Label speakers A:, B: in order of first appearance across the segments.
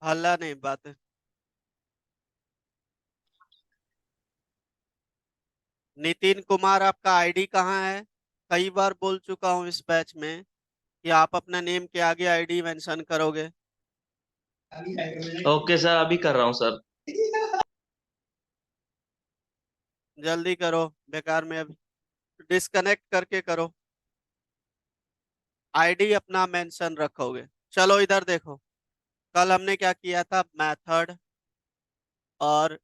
A: हल्ला नहीं बात है। नितिन कुमार आपका आईडी कहाँ है? कई बार बोल चुका हूँ इस बैच में कि आप अपना नेम के आगे आईडी मेंशन करोगे।
B: ओके सर, अभी कर रहा हूँ सर।
A: जल्दी करो, बेकार में अब डिस्कनेक्ट करके करो। आईडी अपना मेंशन रखोगे। चलो इधर देखो। कल हमने क्या किया था, मेथड और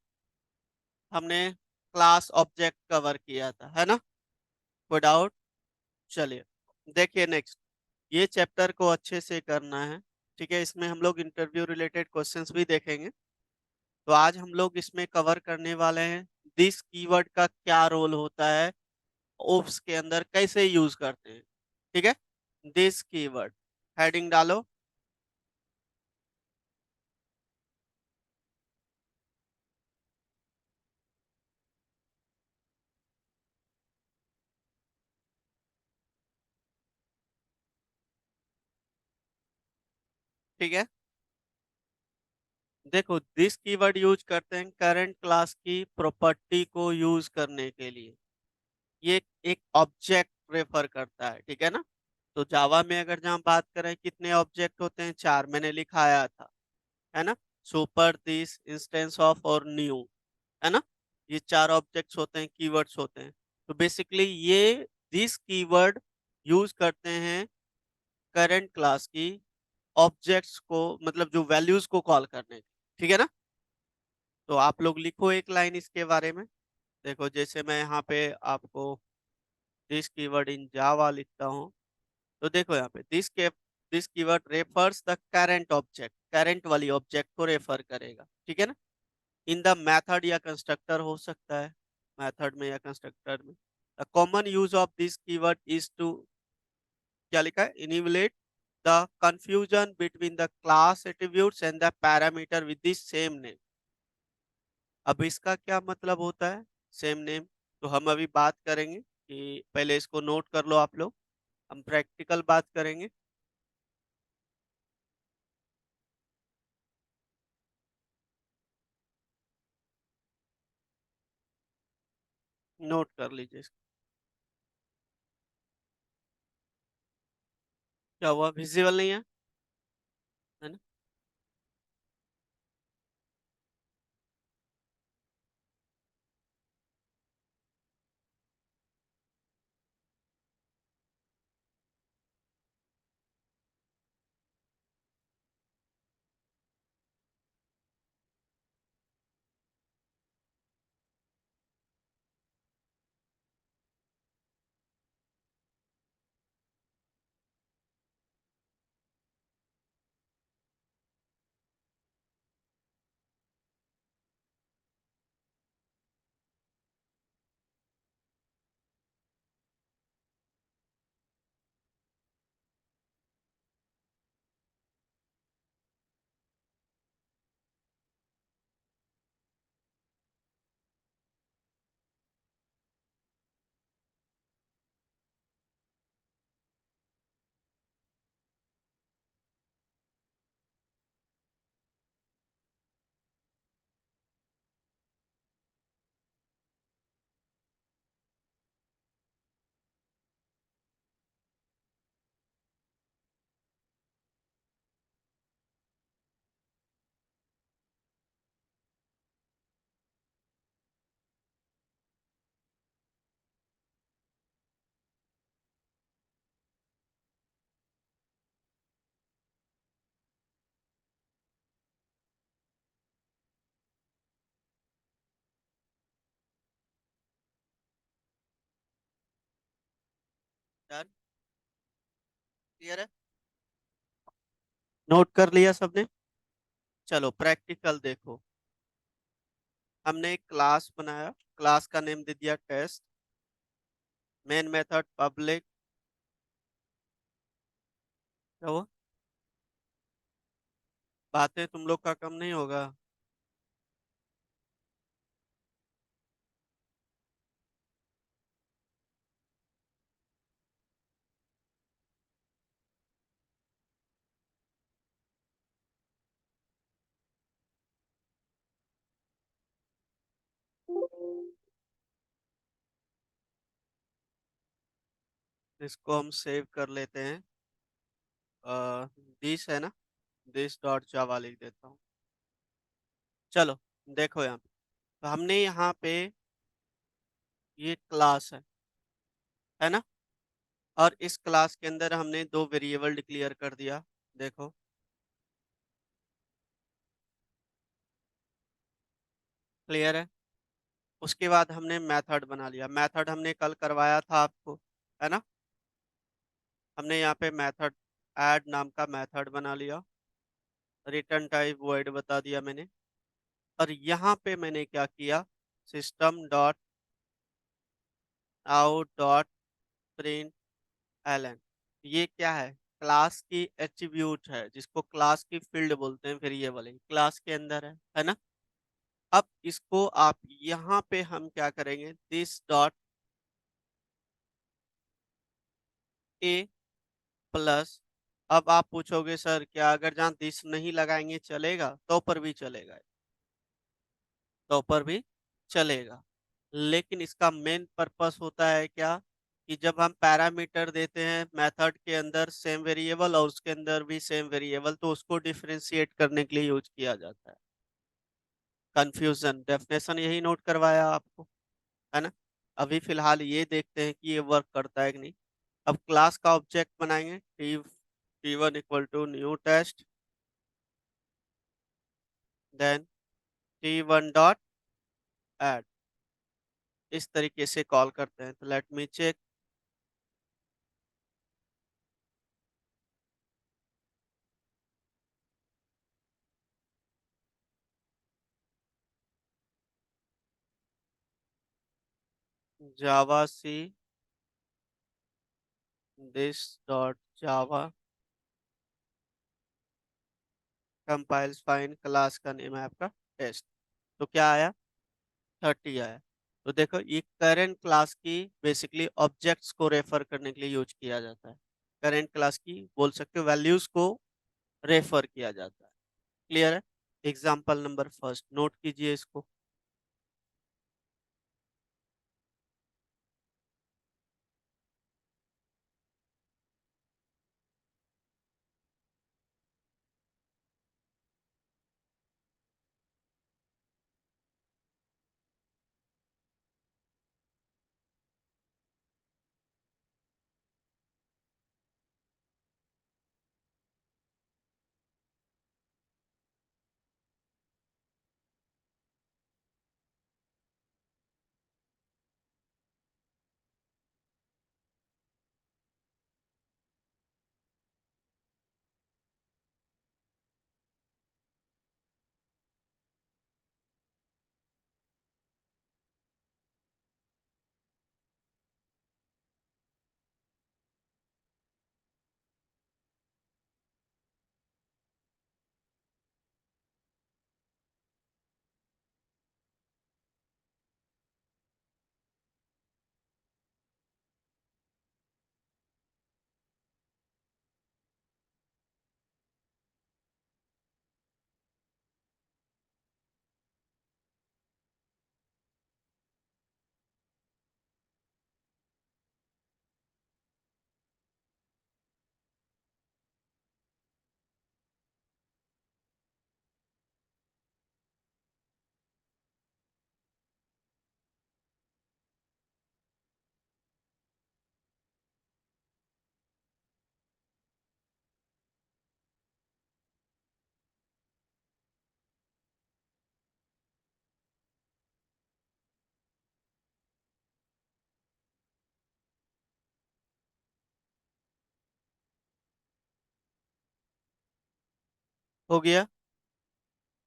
A: हमने क्लास ऑब्जेक्ट कवर किया था, है ना? कोई डाउट? चलिए देखिए नेक्स्ट। ये चैप्टर को अच्छे से करना है। ठीक है, इसमें हम लोग इंटरव्यू रिलेटेड क्वेश्चंस भी देखेंगे। तो आज हम लोग इसमें कवर करने वाले हैं दिस कीवर्ड का क्या रोल होता है, ओप्स के अंदर कैसे यूज करते हैं। ठीक है, दिस कीवर्ड हेडिंग डालो। ठीक है, देखो दिस कीवर्ड यूज करते हैं करंट क्लास की प्रॉपर्टी को यूज करने के लिए। ये एक ऑब्जेक्ट रेफर करता है, ठीक है ना? तो जावा में अगर जहाँ बात करें कितने ऑब्जेक्ट होते हैं, चार मैंने लिखाया था, है ना? सुपर, दिस, इंस्टेंस ऑफ और न्यू, है ना? ये चार ऑब्जेक्ट्स होते हैं, कीवर्ड्स होते हैं। तो बेसिकली ये दिस कीवर्ड यूज करते हैं करंट क्लास की ऑब्जेक्ट्स को, मतलब जो वैल्यूज को कॉल करने के। ठीक है ना? तो आप लोग लिखो एक लाइन इसके बारे में। देखो जैसे मैं यहाँ पे आपको दिस कीवर्ड इन जावा लिखता हूँ, तो देखो यहाँ पे this keyword refers the current object, current वाली ऑब्जेक्ट को रेफर करेगा। ठीक है ना? इन द मेथड या कंस्ट्रक्टर हो सकता है, मेथड में या कंस्ट्रक्टर में। The common use of this keyword is to, क्या लिखा है, इनिवलेट the confusion between the class attributes and the parameter with the same name. अब इसका क्या मतलब होता है, सेम नेम? तो हम अभी बात करेंगे कि पहले इसको नोट कर लो आप लोग, हम प्रैक्टिकल बात करेंगे। नोट कर लीजिए इसको। क्या हुआ, विजिबल नहीं है ना? डन, क्लियर है? नोट कर लिया सबने? चलो प्रैक्टिकल देखो। हमने एक क्लास बनाया, क्लास का नेम दे दिया टेस्ट, मेन मेथड पब्लिक। क्या हुआ, बातें तुम लोग का कम नहीं होगा? इसको हम सेव कर लेते हैं। दिस है ना, दिस डॉट जावा लिख देता हूँ। चलो देखो यहाँ पे, तो हमने यहाँ पे ये क्लास है ना, और इस क्लास के अंदर हमने दो वेरिएबल डिक्लेयर कर दिया। देखो क्लियर है। उसके बाद हमने मेथड बना लिया, मेथड हमने कल करवाया था आपको, है ना। हमने यहाँ पे मेथड ऐड नाम का मेथड बना लिया, रिटर्न टाइप वॉइड बता दिया मैंने। और यहाँ पे मैंने क्या किया, system dot out dot println. ये क्या है, क्लास की एट्रीब्यूट है, जिसको क्लास की फील्ड बोलते हैं, वेरिएबल है, क्लास के अंदर है ना। अब इसको आप यहाँ पे हम क्या करेंगे, दिस डॉट ए प्लस। अब आप पूछोगे सर क्या अगर जहाँ दिस नहीं लगाएंगे चलेगा, तो पर भी चलेगा, तो पर भी चलेगा। लेकिन इसका मेन पर्पस होता है क्या, कि जब हम पैरामीटर देते हैं मेथड के अंदर सेम वेरिएबल और उसके अंदर भी सेम वेरिएबल, तो उसको डिफरेंशिएट करने के लिए यूज किया जाता है। कंफ्यूजन, डेफिनेशन यही नोट करवाया आपको, है ना। अभी फिलहाल ये देखते हैं कि ये वर्क करता है कि नहीं। अब क्लास का ऑब्जेक्ट बनाएंगे, टी1 equal to new test, then टी1 डॉट ऐड। इस तरीके से कॉल करते हैं, तो let me check. Java see this dot Java compiles fine, class का नेम है आपका टेस्ट। तो क्या आया, 30 आया। तो देखो ये करेंट क्लास की बेसिकली ऑब्जेक्ट्स को रेफर करने के लिए यूज किया जाता है। करेंट क्लास की बोल सकते हो वैल्यूज को रेफर किया जाता है। क्लियर है। एग्जाम्पल नंबर फर्स्ट नोट कीजिए इसको। हो गया,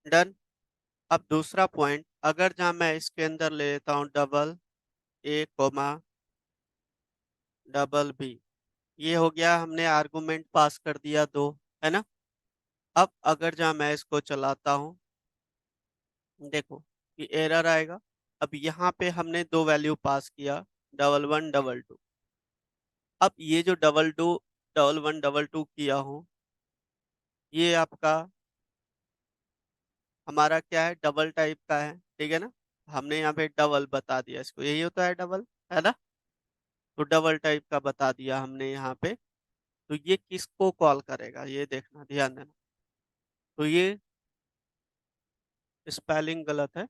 A: डन। अब दूसरा पॉइंट, अगर जहाँ मैं इसके अंदर ले लेता हूँ double a comma double b, ये हो गया, हमने आर्गुमेंट पास कर दिया दो, है ना। अब अगर जहाँ मैं इसको चलाता हूँ, देखो कि एरर आएगा। अब यहाँ पे हमने दो वैल्यू पास किया, डबल 1 डबल 2। अब ये जो डबल 1 डबल 2 किया हूँ, ये आपका हमारा क्या है, डबल टाइप का है, ठीक है ना। हमने यहाँ पे डबल बता दिया इसको, यही होता है डबल, है ना। तो डबल टाइप का बता दिया हमने यहाँ पे। तो ये किसको कॉल करेगा, ये देखना, ध्यान देना। तो ये स्पेलिंग गलत है।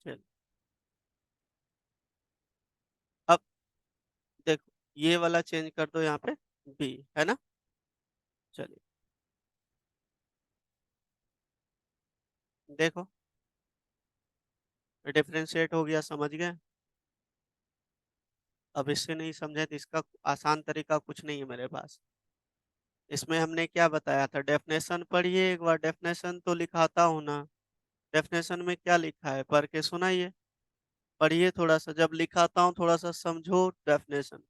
A: चल, अब देखो, ये वाला चेंज कर दो यहाँ पे, बी है ना। चलिए, देखो डिफरेंशिएट हो गया, समझ गए। अब इससे नहीं समझे तो इसका आसान तरीका कुछ नहीं है मेरे पास। इसमें हमने क्या बताया था, डेफिनेशन पढ़िए एक बार, डेफिनेशन तो लिखाता हूँ ना। डेफिनेशन में क्या लिखा है पढ़ के सुनाइए, पढ़िए थोड़ा सा, जब लिखाता हूँ थोड़ा सा समझो डेफिनेशन।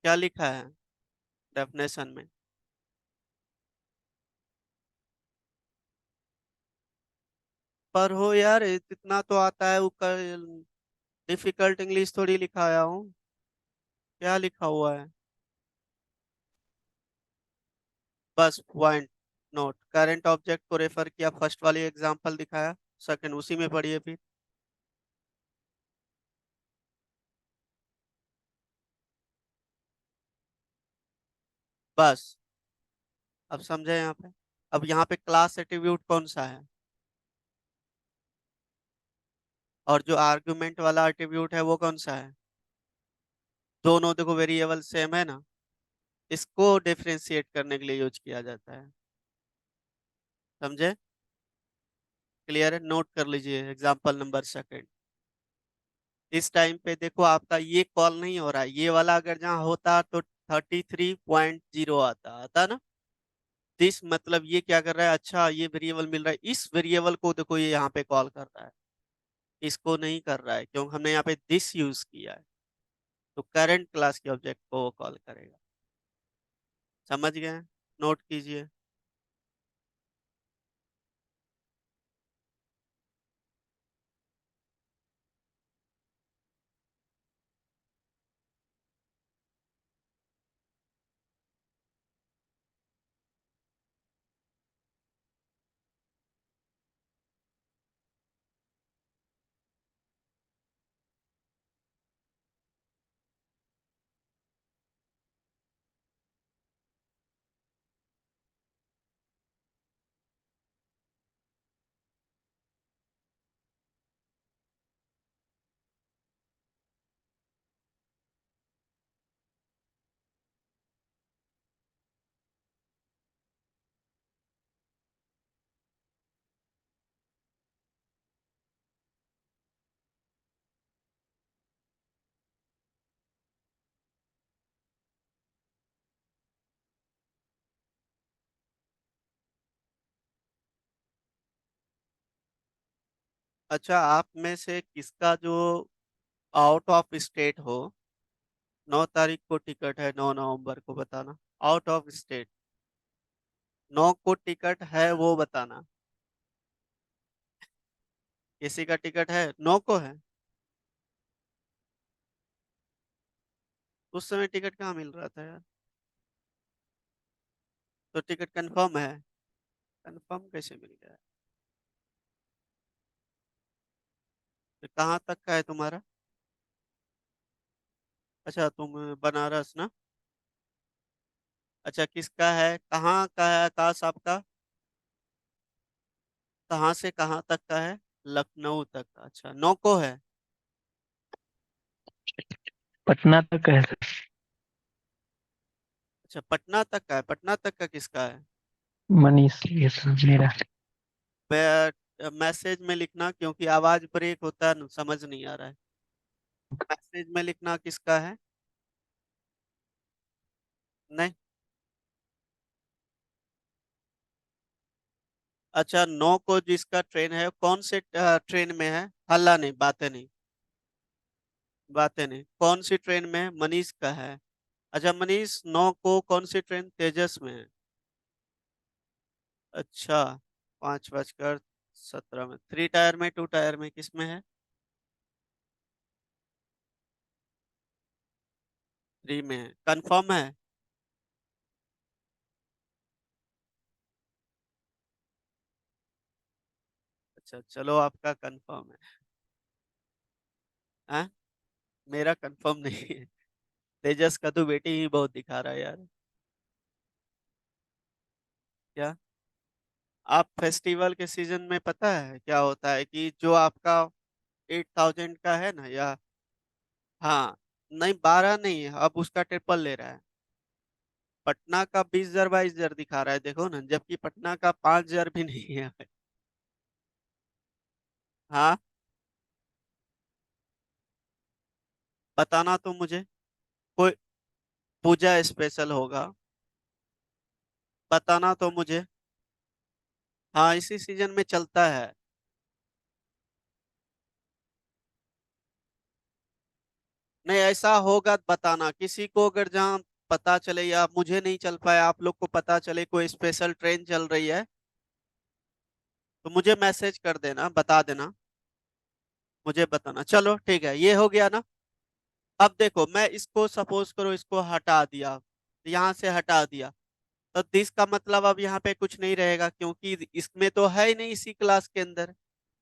A: क्या लिखा है डेफिनेशन में? पर हो यार, इतना तो आता है, वो डिफिकल्ट इंग्लिश थोड़ी लिखाया हूँ। क्या लिखा हुआ है? बस पॉइंट नोट, करंट ऑब्जेक्ट को रेफर किया, फर्स्ट वाली एग्जांपल दिखाया, सेकंड उसी में पढ़िए फिर। बस, अब समझे यहाँ पे। अब यहाँ पे क्लास एट्रीब्यूट कौन सा है, और जो आर्गुमेंट वाला एट्रीब्यूट है वो कौन सा है? दोनों देखो वेरिएबल सेम है ना, इसको डिफरेंशिएट करने के लिए यूज किया जाता है। समझे? क्लियर है? नोट कर लीजिए एग्जांपल नंबर सेकंड। इस टाइम पे देखो आपका ये कॉल नहीं हो रहा है, ये वाला अगर जहाँ होता तो 33.0 आता आता ना। दिस मतलब ये क्या कर रहा है, अच्छा ये वेरिएबल मिल रहा है, इस वेरिएबल को देखो ये यहाँ पे कॉल कर रहा है, इसको नहीं कर रहा है क्योंकि हमने यहाँ पे दिस यूज किया है। तो करंट क्लास के ऑब्जेक्ट को वो कॉल करेगा। समझ गए? नोट कीजिए। अच्छा, आप में से किसका जो आउट ऑफ स्टेट हो, 9 तारीख को टिकट है, 9 नवंबर को, बताना। आउट ऑफ स्टेट, 9 को टिकट है वो बताना। किसी का टिकट है 9 को है? उस समय टिकट कहाँ मिल रहा था यार? तो टिकट कंफर्म है? कंफर्म कैसे मिल गया? तो कहाँ तक का है तुम्हारा? अच्छा, तुम बनारस ना। अच्छा, किसका है, कहाँ का है आकाश आपका? कहाँ से कहाँ तक का है? लखनऊ तक का, अच्छा 9 को है।
B: पटना तक है सर।
A: अच्छा, पटना तक का है, पटना तक का किसका है?
B: मनीष ये सर मेरा।
A: मैसेज में लिखना, क्योंकि आवाज ब्रेक होता है, समझ नहीं आ रहा है। मैसेज में लिखना किसका है। नहीं। अच्छा, 9 को जिसका ट्रेन है, कौन से ट्रेन में है? हल्ला नहीं, बातें नहीं, बातें नहीं, कौन सी ट्रेन में है? मनीष का है। अच्छा, मनीष 9 को कौन सी ट्रेन, तेजस में है? अच्छा, 5:17 में, 3 टायर में, 2 टायर में, किस में है? 3 में है, कंफर्म है? अच्छा चलो, आपका कंफर्म है। हाँ, मेरा कंफर्म नहीं है। तेजस का तो वेटिंग ही बहुत दिखा रहा है यार। क्या? आप फेस्टिवल के सीजन में पता है क्या होता है कि जो आपका 8,000 का है ना, या हाँ, नहीं 12 नहीं है, अब उसका ट्रिपल ले रहा है। पटना का 20,000 22,000 दिखा रहा है, देखो ना, जबकि पटना का 5,000 भी नहीं है। हाँ, बताना तो मुझे। कोई पूजा स्पेशल होगा, बताना तो मुझे। हाँ, इसी सीजन में चलता है। नहीं, ऐसा होगा तो बताना किसी को, अगर जहाँ पता चले या मुझे नहीं चल पाया, आप लोग को पता चले कोई स्पेशल ट्रेन चल रही है, तो मुझे मैसेज कर देना, बता देना, मुझे बताना। चलो ठीक है, ये हो गया ना। अब देखो, मैं इसको सपोज करो, इसको हटा दिया, यहाँ से हटा दिया, तो दिस का मतलब अब यहाँ पे कुछ नहीं रहेगा, क्योंकि इसमें तो है ही नहीं, इसी क्लास के अंदर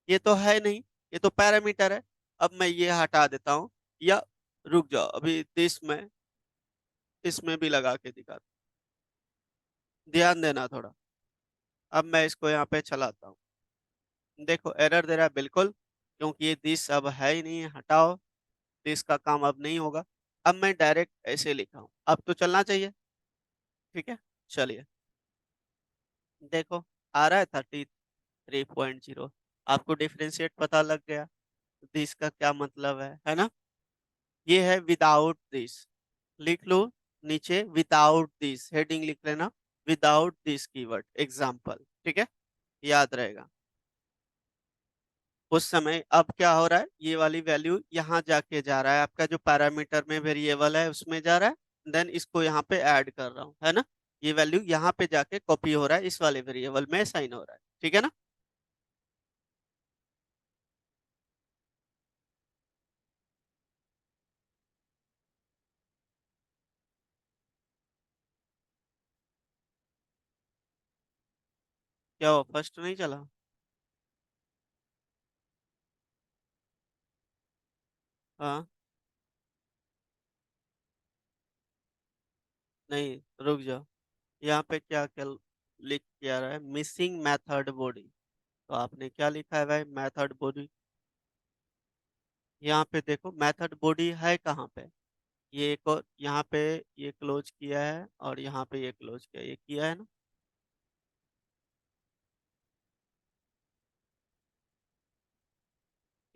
A: ये तो है नहीं, ये तो पैरामीटर है। अब मैं ये हटा देता हूँ, या रुक जाओ, अभी दिस में इसमें भी लगा के दिखा, ध्यान देना थोड़ा। अब मैं इसको यहाँ पे चलाता हूँ, देखो एरर दे रहा है बिल्कुल, क्योंकि ये दिस अब है ही नहीं है, हटाओ। दिस का काम अब नहीं होगा। अब मैं डायरेक्ट ऐसे लिखा हूँ, अब तो चलना चाहिए। ठीक है, चलिए, देखो आ रहा है 33.0। आपको डिफरेंशिएट पता लग गया, दिस का क्या मतलब है ना? ये है विदाउट दिस, लिख लो नीचे, विदाउट दिस हेडिंग लिख लेना, विदाउट दिस कीवर्ड एग्जाम्पल, ठीक है, याद रहेगा। उस समय अब क्या हो रहा है, ये वाली वैल्यू यहाँ जाके जा रहा है, आपका जो पैरामीटर में वेरिएबल है उसमें जा रहा है, देन इसको यहाँ पे ऐड कर रहा हूँ, है ना? ये वैल्यू यहाँ पे जाके कॉपी हो रहा है, इस वाले वेरिएबल में साइन हो रहा है, ठीक है ना? क्या हो, फर्स्ट नहीं चला? हाँ, नहीं, रुक जाओ, यहाँ पे क्या क्या लिख के आ रहा है, मिसिंग मेथड बॉडी। तो आपने क्या लिखा है भाई, मेथड बॉडी? यहाँ पे देखो, मेथड बॉडी है कहाँ पे? ये एक और यहाँ पे, ये क्लोज किया है, और यहाँ पे ये क्लोज किया, ये किया है ना?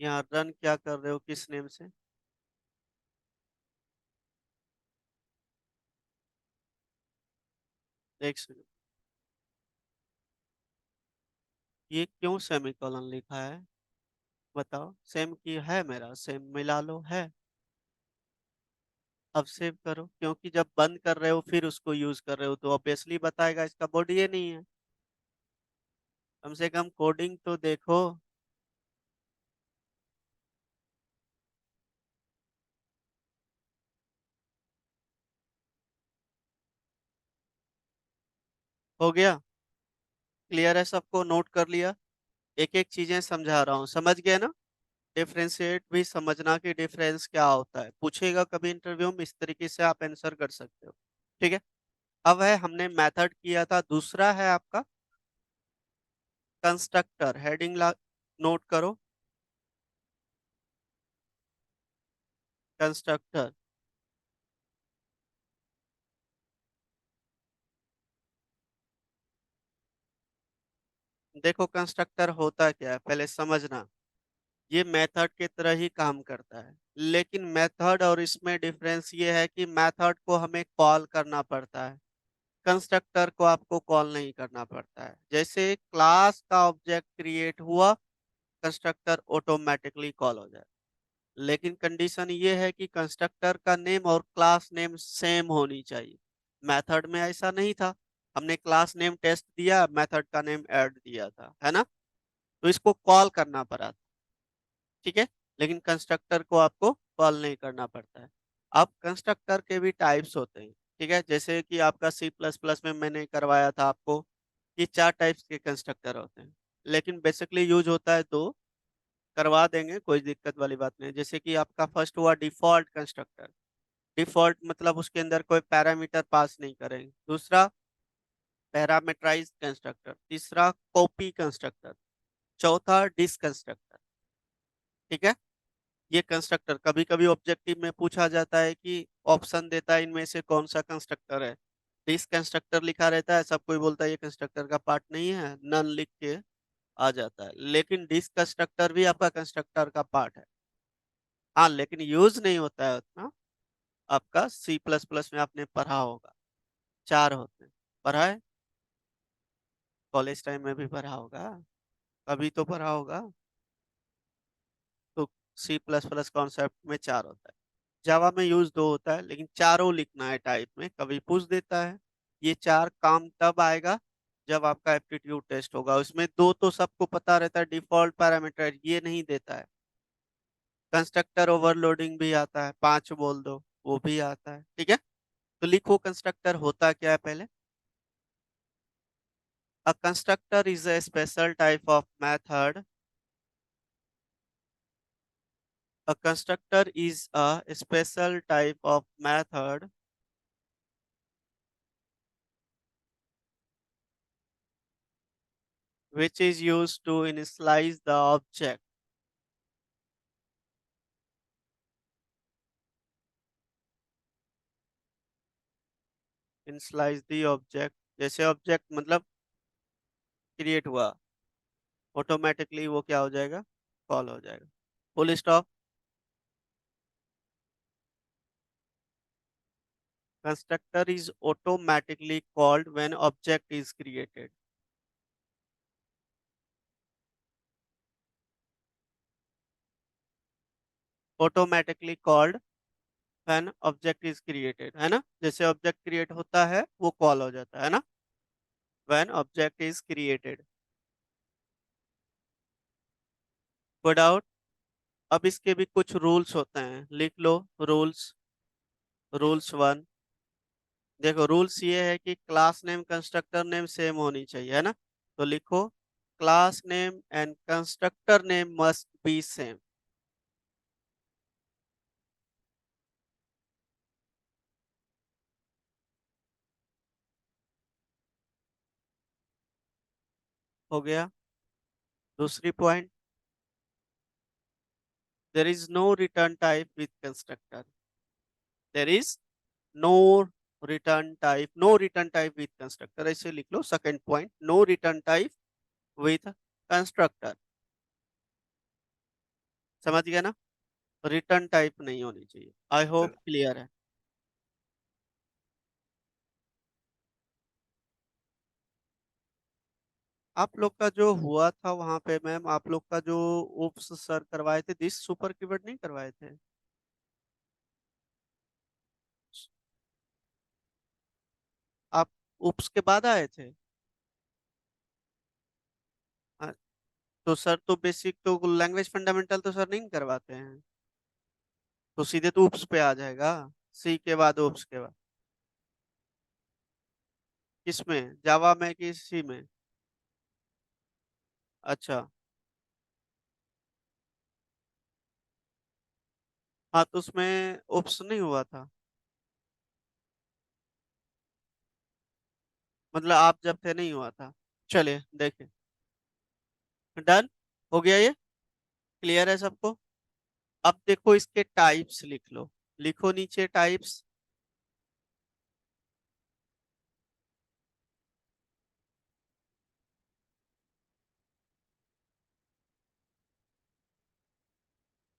A: यहाँ रन क्या कर रहे हो, किस नेम से? एक सेकंड, ये क्यों सेमीकोलन लिखा है? बताओ, सेम की है, मेरा सेम मिला लो है। अब सेव करो, क्योंकि जब बंद कर रहे हो फिर उसको यूज कर रहे हो, तो ऑब्वियसली बताएगा इसका बॉडी ये नहीं है। कम से कम कोडिंग तो देखो। हो गया? क्लियर है सबको, नोट कर लिया? एक एक चीजें समझा रहा हूँ, समझ गए ना? डिफरेंशिएट भी समझना कि डिफरेंस क्या होता है, पूछेगा कभी इंटरव्यू में, इस तरीके से आप आंसर कर सकते हो। ठीक है, अब है, हमने मेथड किया था, दूसरा है आपका कंस्ट्रक्टर, हेडिंग नोट करो, कंस्ट्रक्टर। देखो कंस्ट्रक्टर होता क्या है पहले समझना, ये मेथड के तरह ही काम करता है, लेकिन मेथड और इसमें डिफरेंस ये है कि मेथड को हमें कॉल करना पड़ता है, कंस्ट्रक्टर को आपको कॉल नहीं करना पड़ता है। जैसे क्लास का ऑब्जेक्ट क्रिएट हुआ, कंस्ट्रक्टर ऑटोमेटिकली कॉल हो जाए, लेकिन कंडीशन ये है कि कंस्ट्रक्टर का नेम और क्लास नेम सेम होनी चाहिए। मेथड में ऐसा नहीं था, हमने क्लास नेम टेस्ट दिया, मेथड का नेम ऐड दिया था, है ना? तो इसको कॉल करना पड़ा था, ठीक है, लेकिन कंस्ट्रक्टर को आपको कॉल नहीं करना पड़ता है। अब कंस्ट्रक्टर के भी टाइप्स होते हैं, ठीक है। जैसे कि आपका सी प्लस प्लस में मैंने करवाया था आपको कि 4 टाइप्स के कंस्ट्रक्टर होते हैं, लेकिन बेसिकली यूज होता है दो। करवा देंगे, कोई दिक्कत वाली बात नहीं। जैसे कि आपका फर्स्ट हुआ डिफॉल्ट कंस्ट्रक्टर। डिफॉल्ट मतलब उसके अंदर कोई पैरामीटर पास नहीं करेंगे। दूसरा पैरामीटराइज कंस्ट्रक्टर। तीसरा कॉपी कंस्ट्रक्टर। चौथा डिसकंस्ट्रक्टर, ठीक है। ये कंस्ट्रक्टर कभी कभी ऑब्जेक्टिव में पूछा जाता है कि ऑप्शन देता है इनमें से कौन सा कंस्ट्रक्टर है। डिस कंस्ट्रक्टर लिखा रहता है, सब कोई बोलता है ये कंस्ट्रक्टर का पार्ट नहीं है, नन लिख के आ जाता है। लेकिन डिस कंस्ट्रक्टर भी आपका कंस्ट्रक्टर का पार्ट है। हाँ, लेकिन यूज नहीं होता है उतना। आपका सी प्लस प्लस में आपने पढ़ा होगा, 4 होते हैं। पढ़ा है, कॉलेज टाइम में भी पढ़ा होगा, कभी तो पढ़ा होगा। तो सी प्लस प्लस कॉन्सेप्ट में 4 होता है। जावा में यूज 2 होता है, लेकिन चारों लिखना है टाइप में, कभी पूछ देता है। ये 4 काम तब आएगा जब आपका एप्टीट्यूड टेस्ट होगा। उसमें दो तो सबको पता रहता है, डिफॉल्ट पैरामीटर ये नहीं देता है। कंस्ट्रक्टर ओवरलोडिंग भी आता है, 5 बोल दो, वो भी आता है, ठीक है। तो लिखो कंस्ट्रक्टर होता क्या है पहले। A constructor is a special type of method. A constructor is a special type of method which is used to initialize the object. Initialize the object, जैसे ऑब्जेक्ट मतलब क्रिएट हुआ, ऑटोमेटिकली वो क्या हो जाएगा, कॉल हो जाएगा। Full stop. Constructor is automatically called when object is created. Automatically called when object is created, है ना। जैसे ऑब्जेक्ट क्रिएट होता है वो कॉल हो जाता है ना, when object is created। Good out. अब इसके भी कुछ रूल्स होते हैं, लिख लो। रूल्स। रूल्स 1। देखो रूल्स ये है कि class name constructor name same होनी चाहिए, है ना। तो लिखो class name and constructor name must be same. हो गया। दूसरी point, there is no return type with constructor. There is no return type with constructor, ऐसे लिख लो। Second point, no return type with constructor. समझ गया ना। रिटर्न टाइप नहीं होनी चाहिए। आई होप क्लियर है। आप लोग का जो हुआ था वहां पे मैम, आप लोग का जो उप्स सर करवाए थे, दिस सुपर कीवर्ड नहीं करवाए थे। आप उप्स के बाद आए थे। हाँ, तो सर तो बेसिक तो लैंग्वेज फंडामेंटल तो सर नहीं करवाते हैं। तो सीधे तो उप्स पे आ जाएगा, सी के बाद उप्स के बाद। किसमें, जावा में कि सी में। अच्छा। हाँ, तो उसमें उप्स नहीं हुआ था। मतलब आप जब थे नहीं हुआ था। चलिए देखें। डन हो गया ये। क्लियर है सबको। अब देखो इसके टाइप्स लिख लो। लिखो नीचे टाइप्स।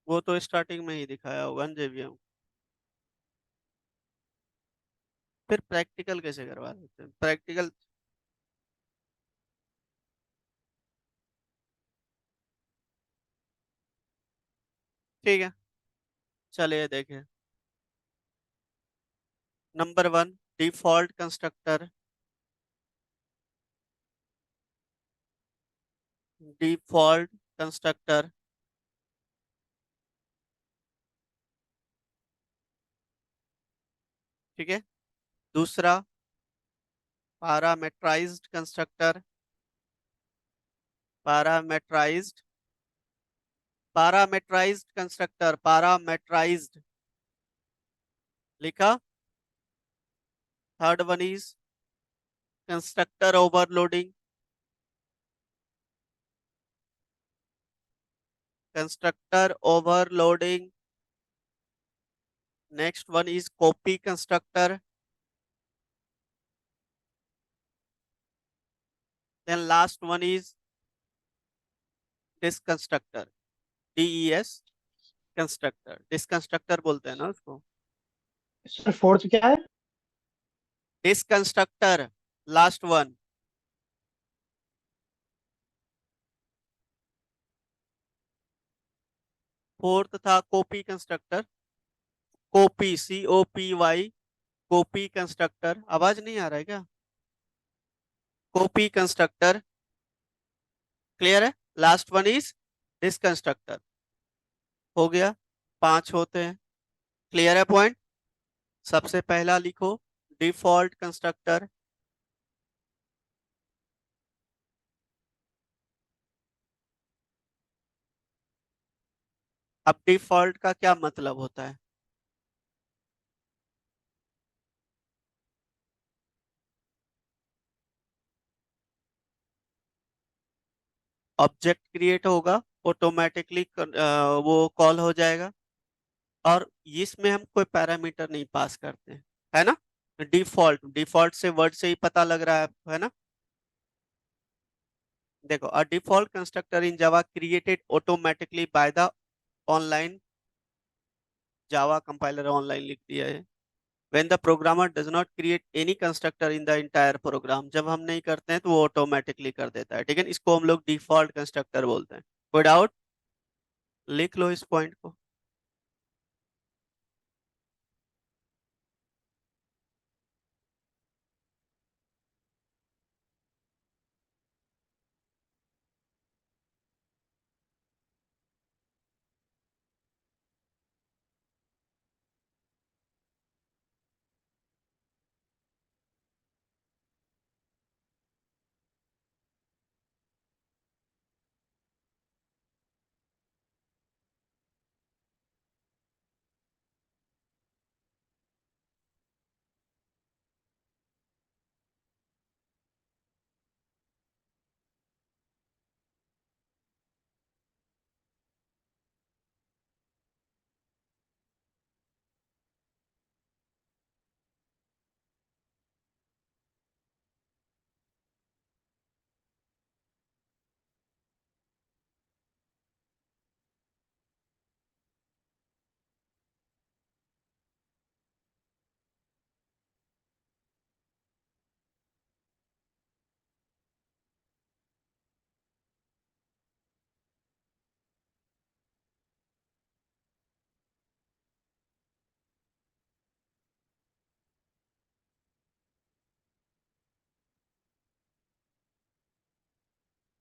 A: वो तो स्टार्टिंग में ही दिखाया होगा ना जेवीएम। फिर प्रैक्टिकल कैसे करवा देते हैं प्रैक्टिकल। ठीक है, चलिए देखें। Number 1, default constructor. Default constructor. ठीक है। दूसरा, parametrized constructor. Parametrized parametrized constructor, parametrized लिखा। Third one is constructor overloading. Constructor overloading. Next one is copy constructor. Then last one is deconstructor, DES constructor, deconstructor बोलते हैं ना उसको।
C: Sir fourth क्या है?
A: Deconstructor, last one. फोर्थ था copy constructor. Copy, COPY, copy constructor. आवाज नहीं आ रहा है क्या? कॉपी कंस्ट्रक्टर, क्लियर है। Last one is deconstructor. हो गया, 5 होते हैं। क्लियर है पॉइंट। सबसे पहला लिखो डिफॉल्ट कंस्ट्रक्टर। अब डिफॉल्ट का क्या मतलब होता है? ऑब्जेक्ट क्रिएट होगा, ऑटोमेटिकली वो कॉल हो जाएगा, और इसमें हम कोई पैरामीटर नहीं पास करते हैं, है ना। डिफॉल्ट, डिफॉल्ट से वर्ड से ही पता लग रहा है ना। देखो, a default constructor in Java created automatically by the online Java compiler, online लिख दिया है। When the programmer does not create any constructor in the entire program, जब हम नहीं करते हैं तो वो ऑटोमेटिकली कर देता है, ठीक है। इसको हम लोग डिफॉल्ट कंस्ट्रक्टर बोलते हैं। कोई डाउट? लिख लो इस पॉइंट को।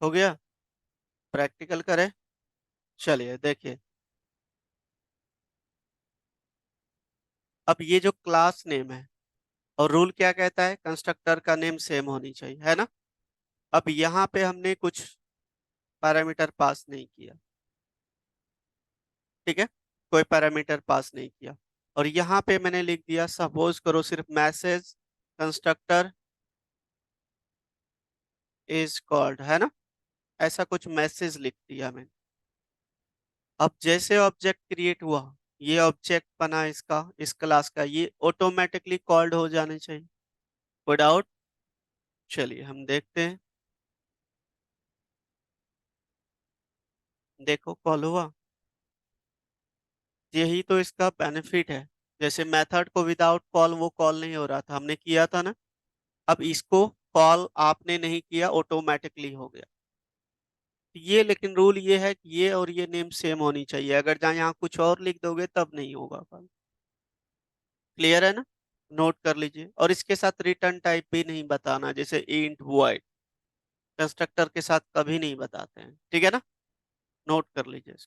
A: हो गया, प्रैक्टिकल करें। चलिए देखिए, अब ये जो क्लास नेम है, और रूल क्या कहता है, कंस्ट्रक्टर का नेम सेम होनी चाहिए, है ना। अब यहाँ पे हमने कुछ पैरामीटर पास नहीं किया, ठीक है, कोई पैरामीटर पास नहीं किया, और यहाँ पे मैंने लिख दिया, सपोज करो सिर्फ मैसेज कंस्ट्रक्टर इज कॉल्ड, है ना। ऐसा कुछ मैसेज लिख दिया मैंने। अब जैसे ऑब्जेक्ट क्रिएट हुआ, ये ऑब्जेक्ट बना इसका, इस क्लास का, ये ऑटोमेटिकली कॉल्ड हो जाने चाहिए। कोई डाउट? चलिए हम देखते हैं। देखो कॉल हुआ, यही तो इसका बेनिफिट है। जैसे मेथड को विदाउट कॉल वो कॉल नहीं हो रहा था, हमने किया था ना। अब इसको कॉल आपने नहीं किया, ऑटोमेटिकली हो गया। ये लेकिन रूल ये है कि ये और ये नेम सेम होनी चाहिए, अगर जहाँ यहाँ कुछ और लिख दोगे तब नहीं होगा कॉल। क्लियर है ना। नोट कर लीजिए, और इसके साथ रिटर्न टाइप भी नहीं बताना, जैसे इंट वॉइड कंस्ट्रक्टर के साथ कभी नहीं बताते हैं, ठीक है ना। नोट कर लीजिए इसको।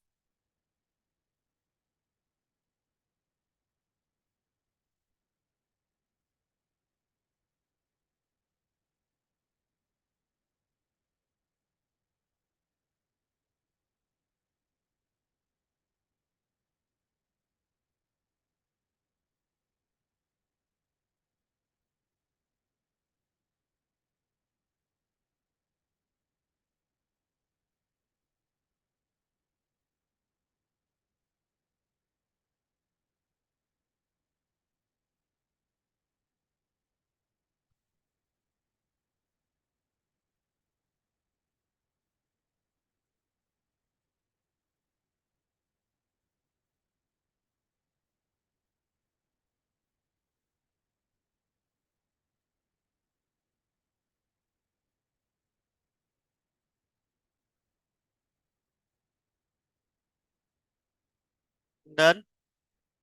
A: डन,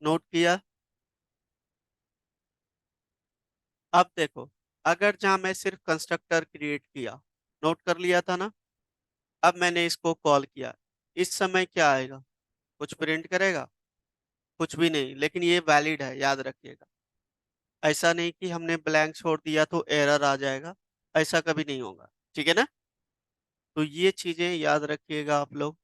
A: नोट किया। अब देखो, अगर जहां मैं सिर्फ कंस्ट्रक्टर क्रिएट किया, नोट कर लिया था ना, अब मैंने इसको कॉल किया, इस समय क्या आएगा? कुछ प्रिंट करेगा? कुछ भी नहीं, लेकिन ये वैलिड है, याद रखिएगा। ऐसा नहीं कि हमने ब्लैंक छोड़ दिया तो एरर आ जाएगा, ऐसा कभी नहीं होगा। ठीक है ना? तो ये चीजें याद रखिएगा आप लोग।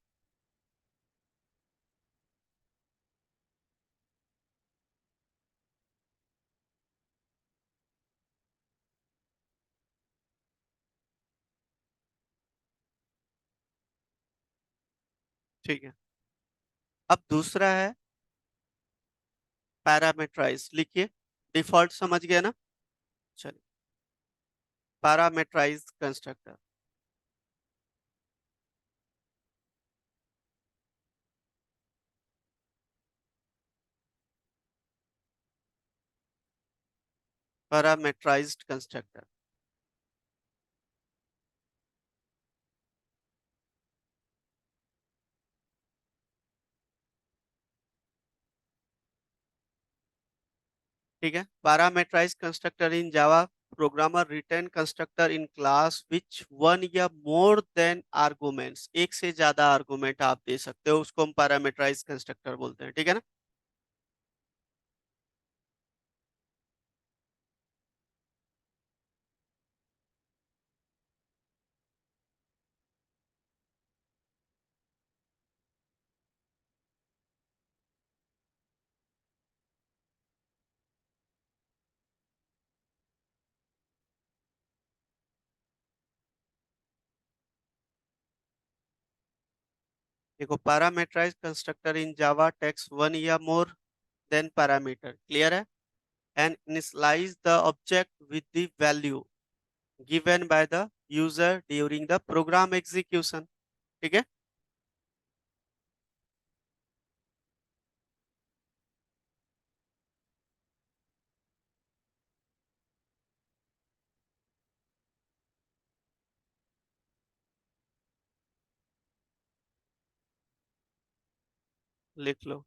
A: ठीक है। अब दूसरा है पैरामीटराइज, लिखिए। डिफॉल्ट समझ गए ना? चलिए, पैरामीटराइज कंस्ट्रक्टर। Parameterised constructor. ठीक है। Parameterized constructor in Java programmer written constructor in class which one या मोर देन आर्गुमेंट्स, एक से ज्यादा आर्गुमेंट आप दे सकते हो, उसको हम पैरामीटराइज्ड कंस्ट्रक्टर बोलते हैं। ठीक है ना? देखो, parameterized constructor in Java takes one या मोर देन पैरामीटर, क्लियर है? And initialize the object with the value given by the user during the program execution. ठीक है। लिख लो।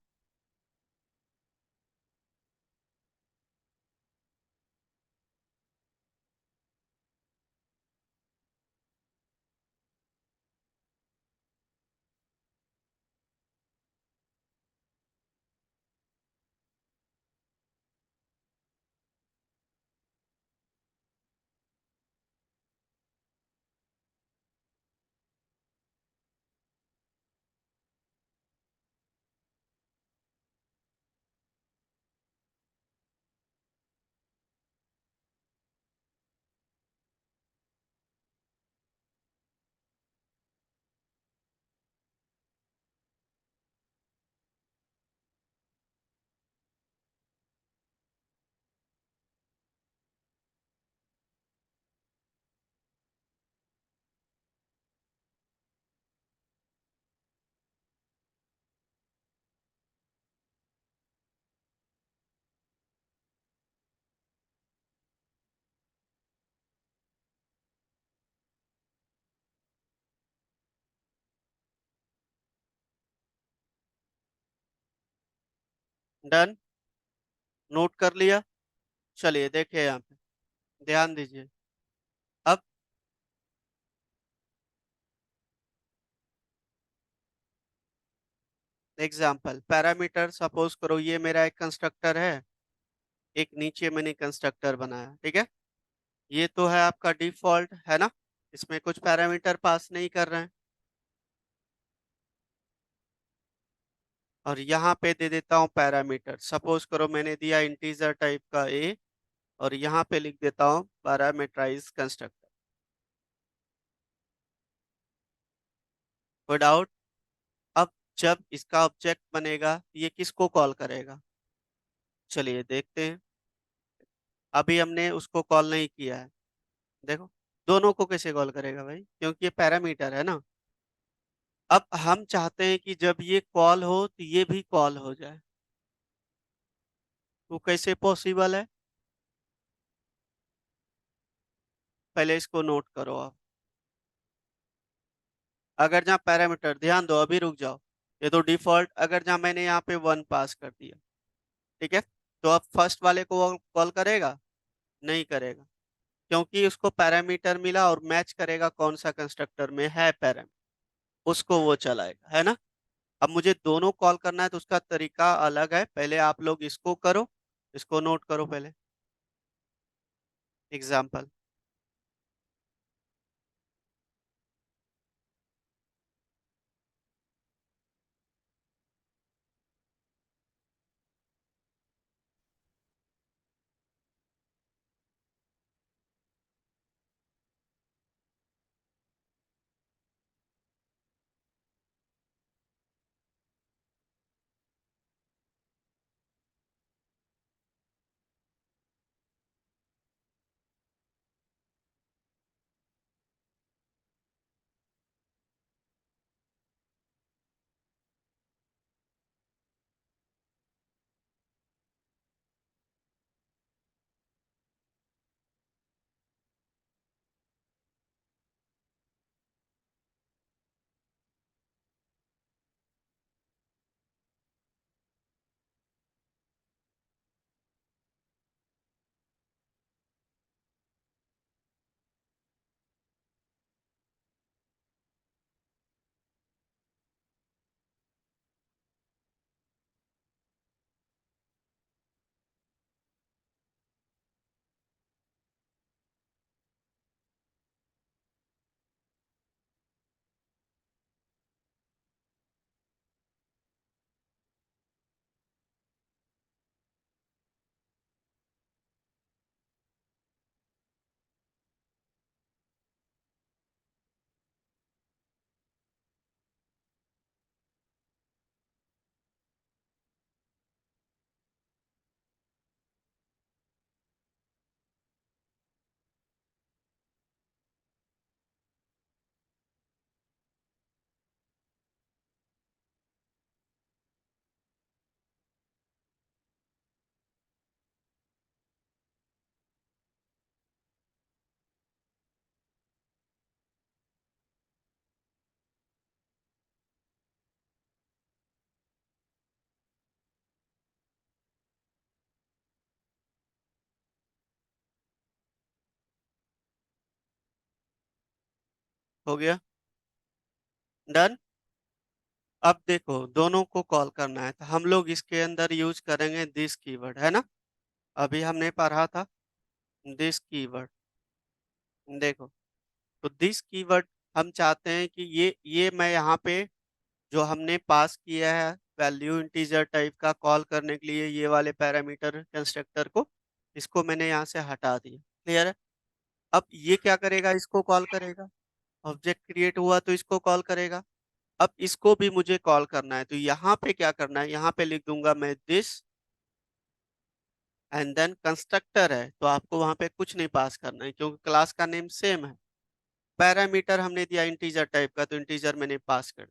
A: डन, नोट कर लिया। चलिए देखिए, यहाँ पे ध्यान दीजिए। अब एग्जाम्पल, पैरामीटर सपोज करो ये मेरा एक कंस्ट्रक्टर है, एक नीचे मैंने कंस्ट्रक्टर बनाया। ठीक है। ये तो है आपका डिफॉल्ट, है ना? इसमें कुछ पैरामीटर पास नहीं कर रहे हैं। और यहाँ पे दे देता हूँ पैरामीटर, सपोज करो मैंने दिया इंटीजर टाइप का ए, और यहाँ पे लिख देता हूँ पैरामीटराइज कंस्ट्रक्टर। कोई डाउट? अब जब इसका ऑब्जेक्ट बनेगा, ये किसको कॉल करेगा? चलिए देखते हैं। अभी हमने उसको कॉल नहीं किया है। देखो, दोनों को कैसे कॉल करेगा भाई, क्योंकि ये पैरामीटर है ना। अब हम चाहते हैं कि जब ये कॉल हो तो ये भी कॉल हो जाए। तो कैसे पॉसिबल है? पहले इसको नोट करो आप। अगर जहाँ पैरामीटर, ध्यान दो, अभी रुक जाओ। ये तो डिफॉल्ट, अगर जहाँ मैंने यहाँ पे 1 पास कर दिया, ठीक है, तो अब फर्स्ट वाले को वो कॉल करेगा? नहीं करेगा, क्योंकि उसको पैरामीटर मिला और मैच करेगा कौन सा कंस्ट्रक्टर में है पैरामीटर, उसको वो चलाएगा, है ना। अब मुझे दोनों कॉल करना है तो उसका तरीका अलग है। पहले आप लोग इसको करो, इसको नोट करो पहले। एग्जाम्पल। हो गया, डन। अब देखो दोनों को कॉल करना है तो हम लोग इसके अंदर यूज करेंगे दिस कीवर्ड, है ना। अभी हमने पढ़ा था दिस कीवर्ड। देखो, तो दिस कीवर्ड हम चाहते हैं कि ये मैं यहाँ पे जो हमने पास किया है वैल्यू इंटीजर टाइप का कॉल करने के लिए, ये वाले पैरामीटर कंस्ट्रक्टर को, इसको मैंने यहाँ से हटा दिया। क्लियर है। अब ये क्या करेगा, इसको कॉल करेगा। ऑब्जेक्ट क्रिएट हुआ तो इसको कॉल करेगा। अब इसको भी मुझे कॉल करना है तो यहाँ पे क्या करना है, यहाँ पे लिख दूंगा मैं दिस, एंड देन कंस्ट्रक्टर है तो आपको वहां पे कुछ नहीं पास करना है क्योंकि क्लास का नेम सेम है। पैरामीटर हमने दिया इंटीजर टाइप का तो इंटीजर मैंने पास कर।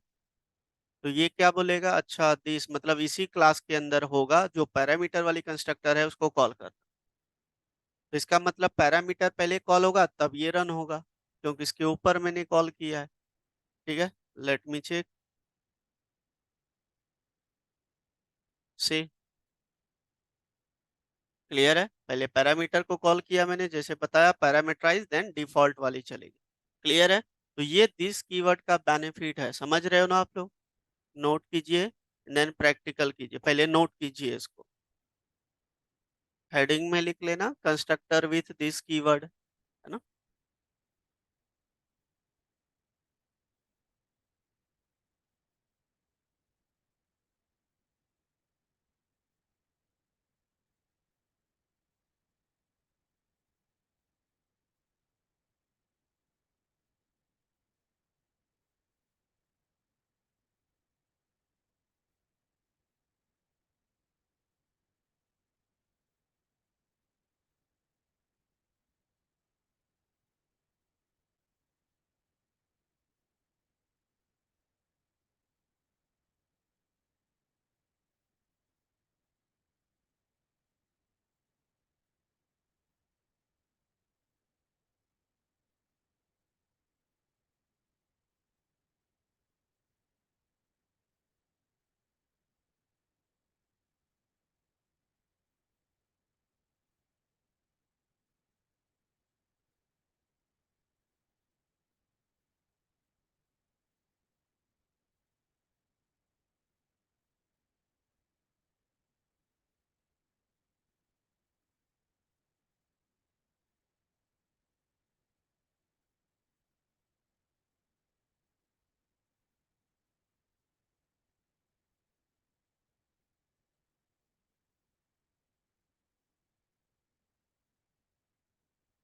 A: तो ये क्या बोलेगा, अच्छा दिस मतलब इसी क्लास के अंदर होगा, जो पैरामीटर वाली कंस्ट्रक्टर है उसको कॉल कर। तो इसका मतलब पैरामीटर पहले कॉल होगा तब ये रन होगा, क्योंकि इसके ऊपर मैंने कॉल किया है। ठीक है, लेट मी चेक। सी, क्लियर है। पहले पैरामीटर को कॉल किया मैंने, जैसे बताया पैरामीटराइज देन डिफॉल्ट वाली चलेगी। क्लियर है। तो ये दिस कीवर्ड का बेनिफिट है, समझ रहे हो ना आप लोग। नोट कीजिए, देन प्रैक्टिकल कीजिए। पहले नोट कीजिए इसको, हेडिंग में लिख लेना कंस्ट्रक्टर विथ दिस कीवर्ड, है ना।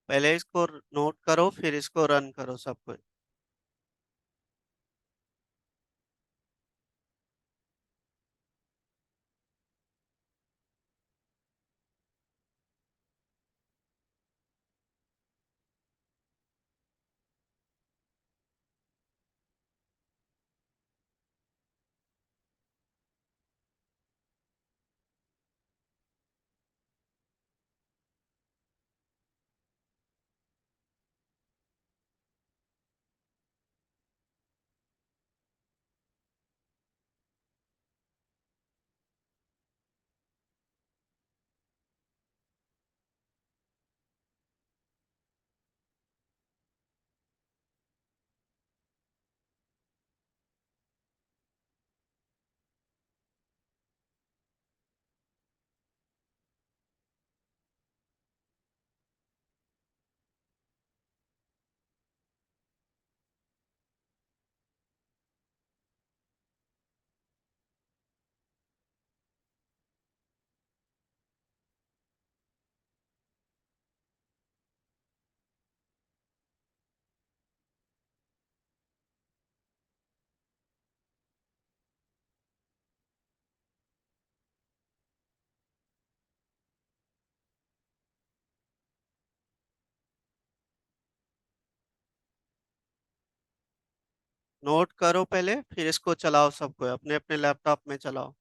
A: पहले इसको नोट करो, फिर इसको रन करो सबको। नोट करो पहले, फिर इसको चलाओ सबको, अपने अपने लैपटॉप में चलाओ।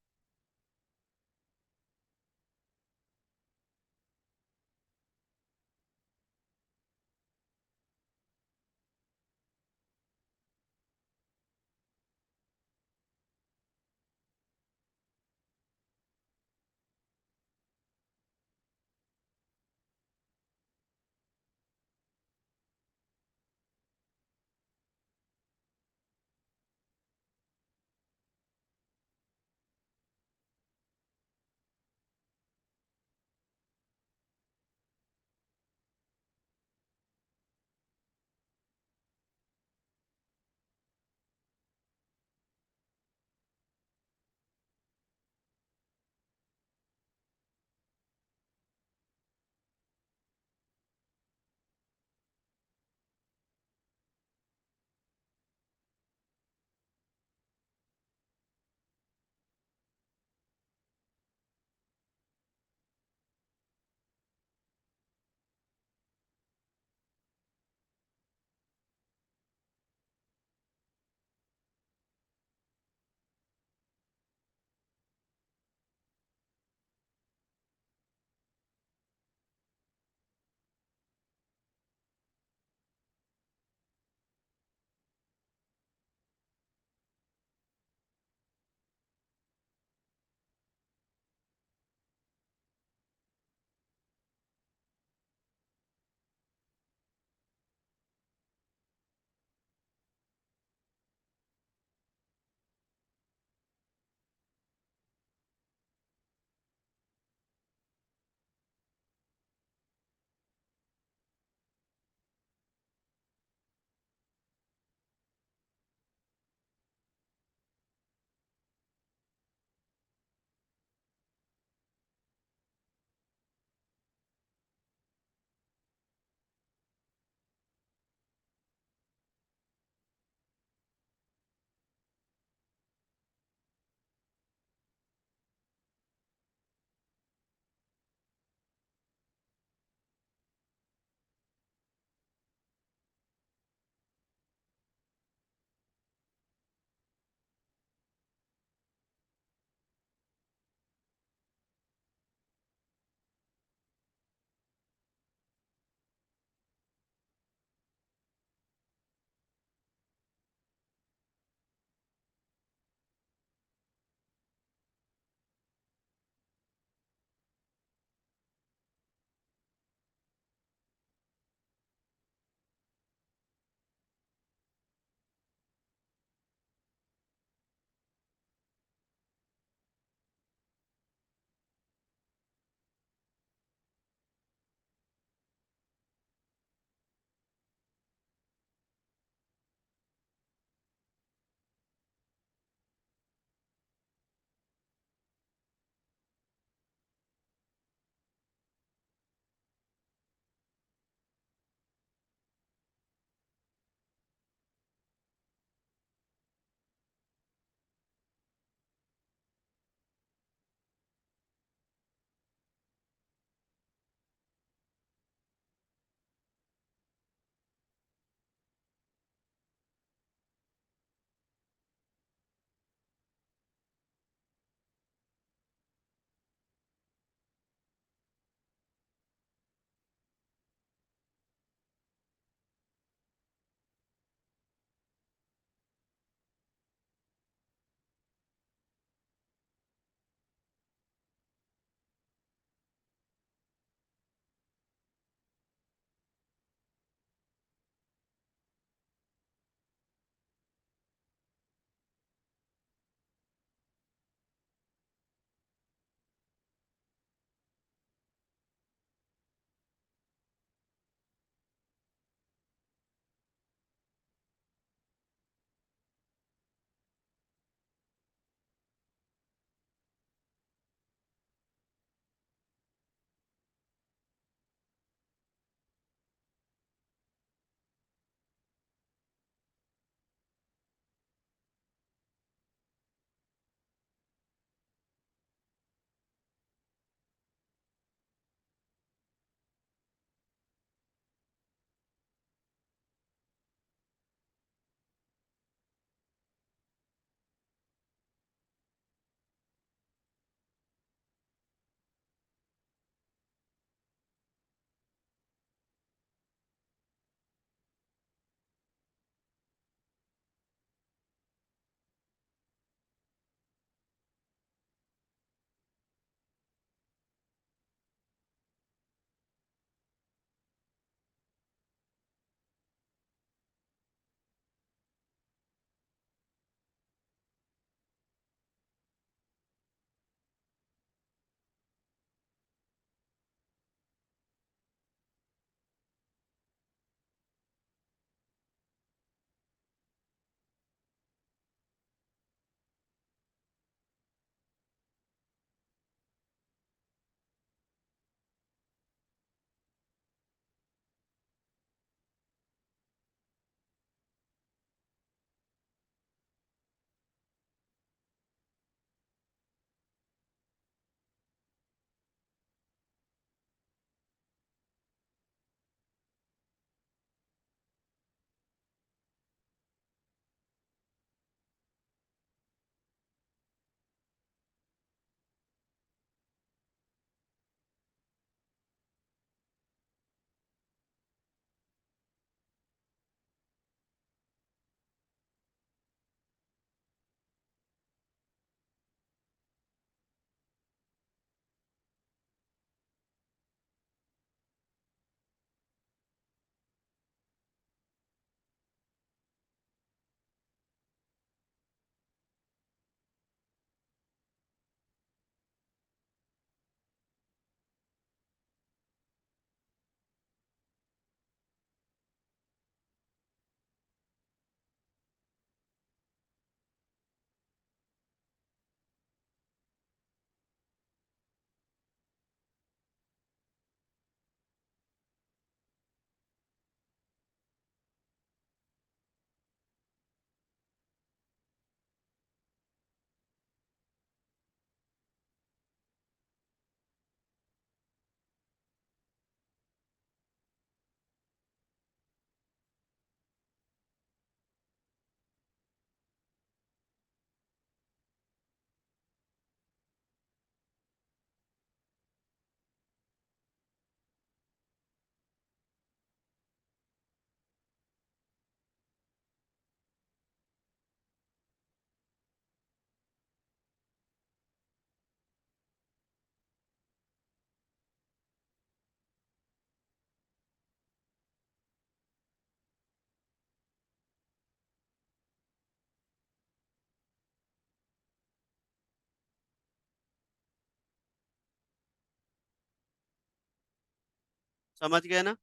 A: समझ गए ना?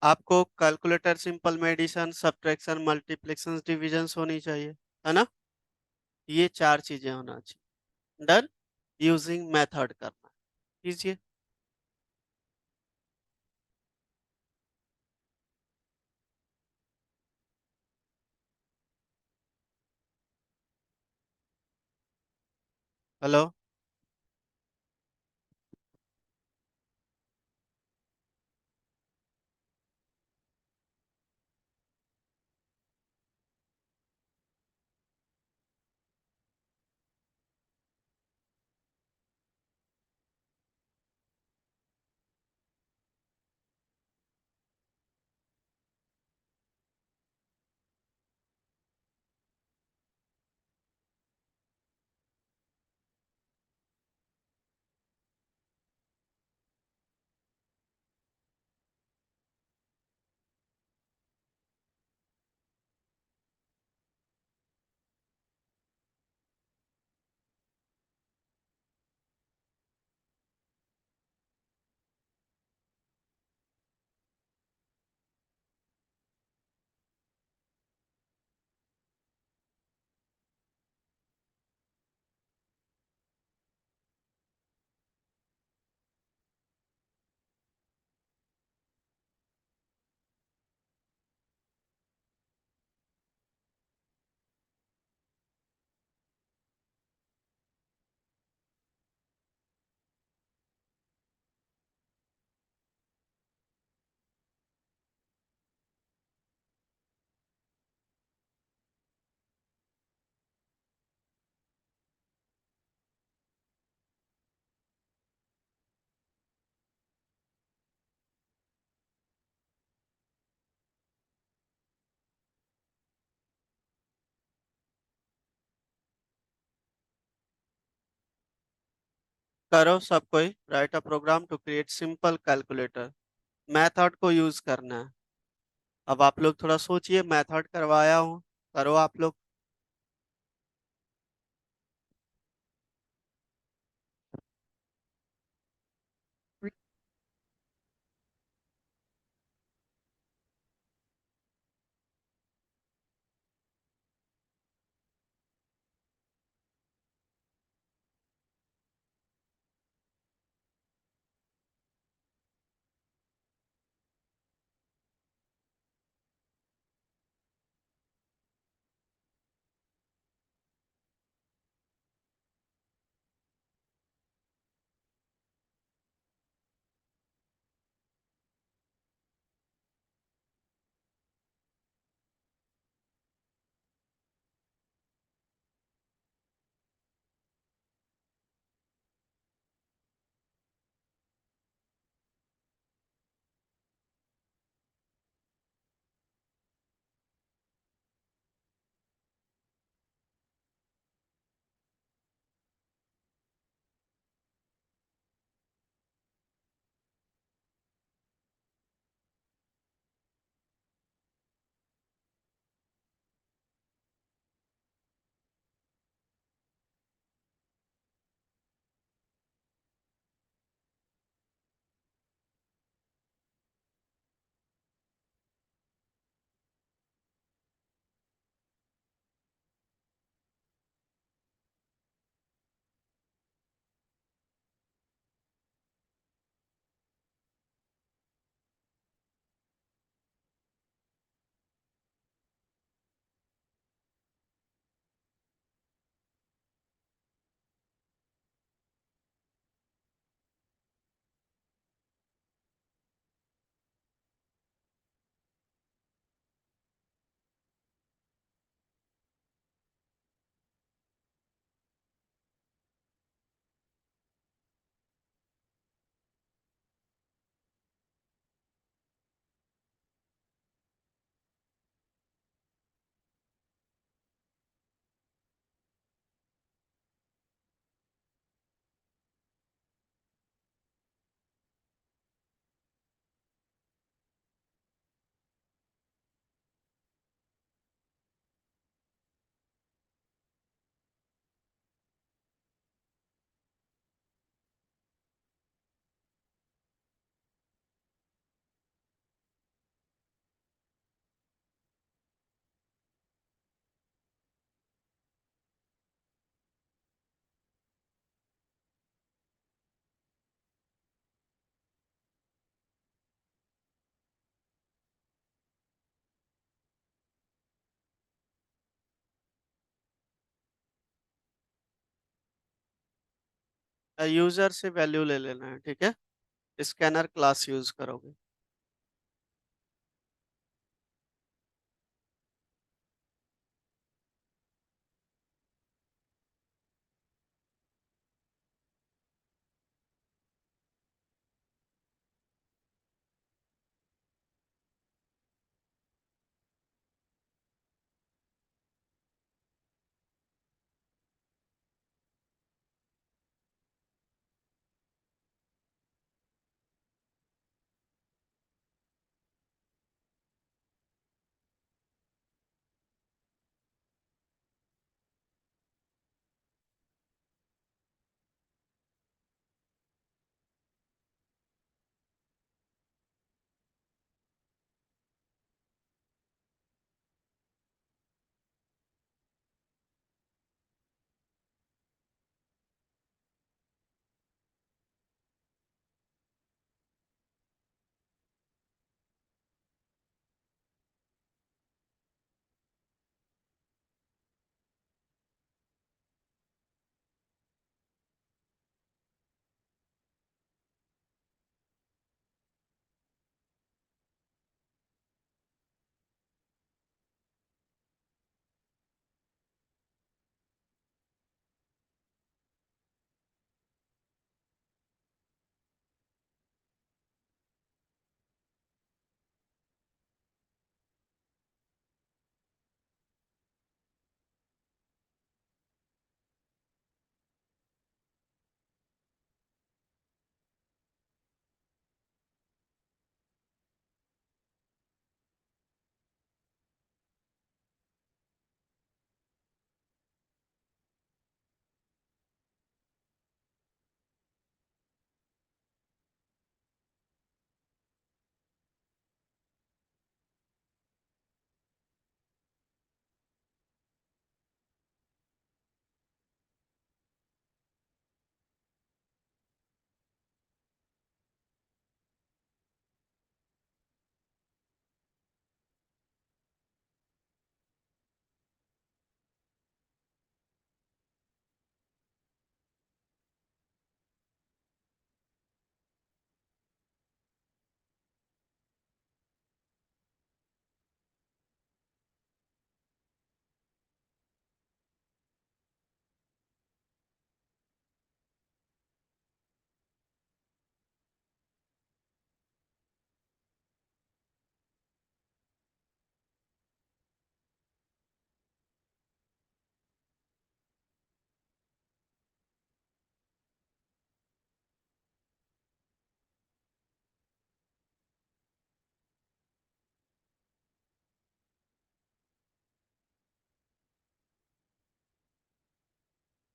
A: आपको calculator, simple medicine, subtraction, multiplication, division होनी चाहिए, है ना? ये चार चीजें होना चाहिए। डन। यूजिंग मेथड करना, कीजिए। हेलो। करो सब कोई, write a program to create simple calculator. Method को यूज करना है। अब आप लोग थोड़ा सोचिए, मेथड करवाया हूँ, करो आप लोग। यूजर से वैल्यू ले लेना है, ठीक है। स्कैनर क्लास यूज करोगे।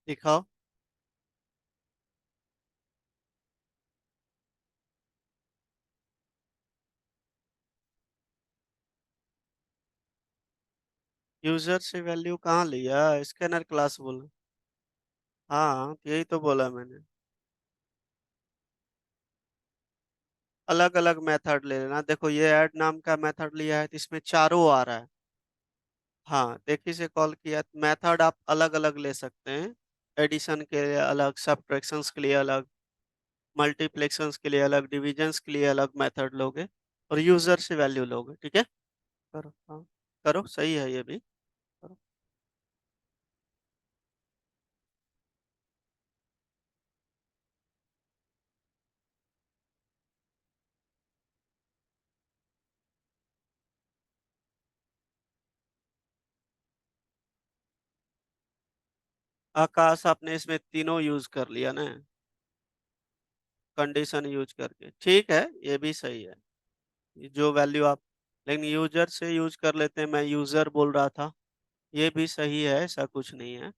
A: दिखाओ। यूजर से वैल्यू कहाँ लिया? स्कैनर क्लास बोला। हाँ, यही तो बोला मैंने। अलग अलग मेथड ले लेना। देखो, ये ऐड नाम का मेथड लिया है तो इसमें चारों आ रहा है। हाँ, देखिए से कॉल किया। मेथड आप अलग अलग ले सकते हैं। एडिशन के लिए अलग, सब्ट्रैक्शंस के लिए अलग, मल्टीप्लेक्शंस के लिए अलग, डिविजन्स के लिए अलग मेथड लोगे, और यूजर से वैल्यू लोगे, ठीक है। करो, हाँ। करो, सही है ये भी। करो। आकाश, आपने इसमें तीनों यूज कर लिया ना, कंडीशन यूज करके। ठीक है, ये भी सही है। ये जो वैल्यू आप, लेकिन यूजर से यूज कर लेते हैं, मैं यूजर बोल रहा था। ये भी सही है, ऐसा कुछ नहीं है।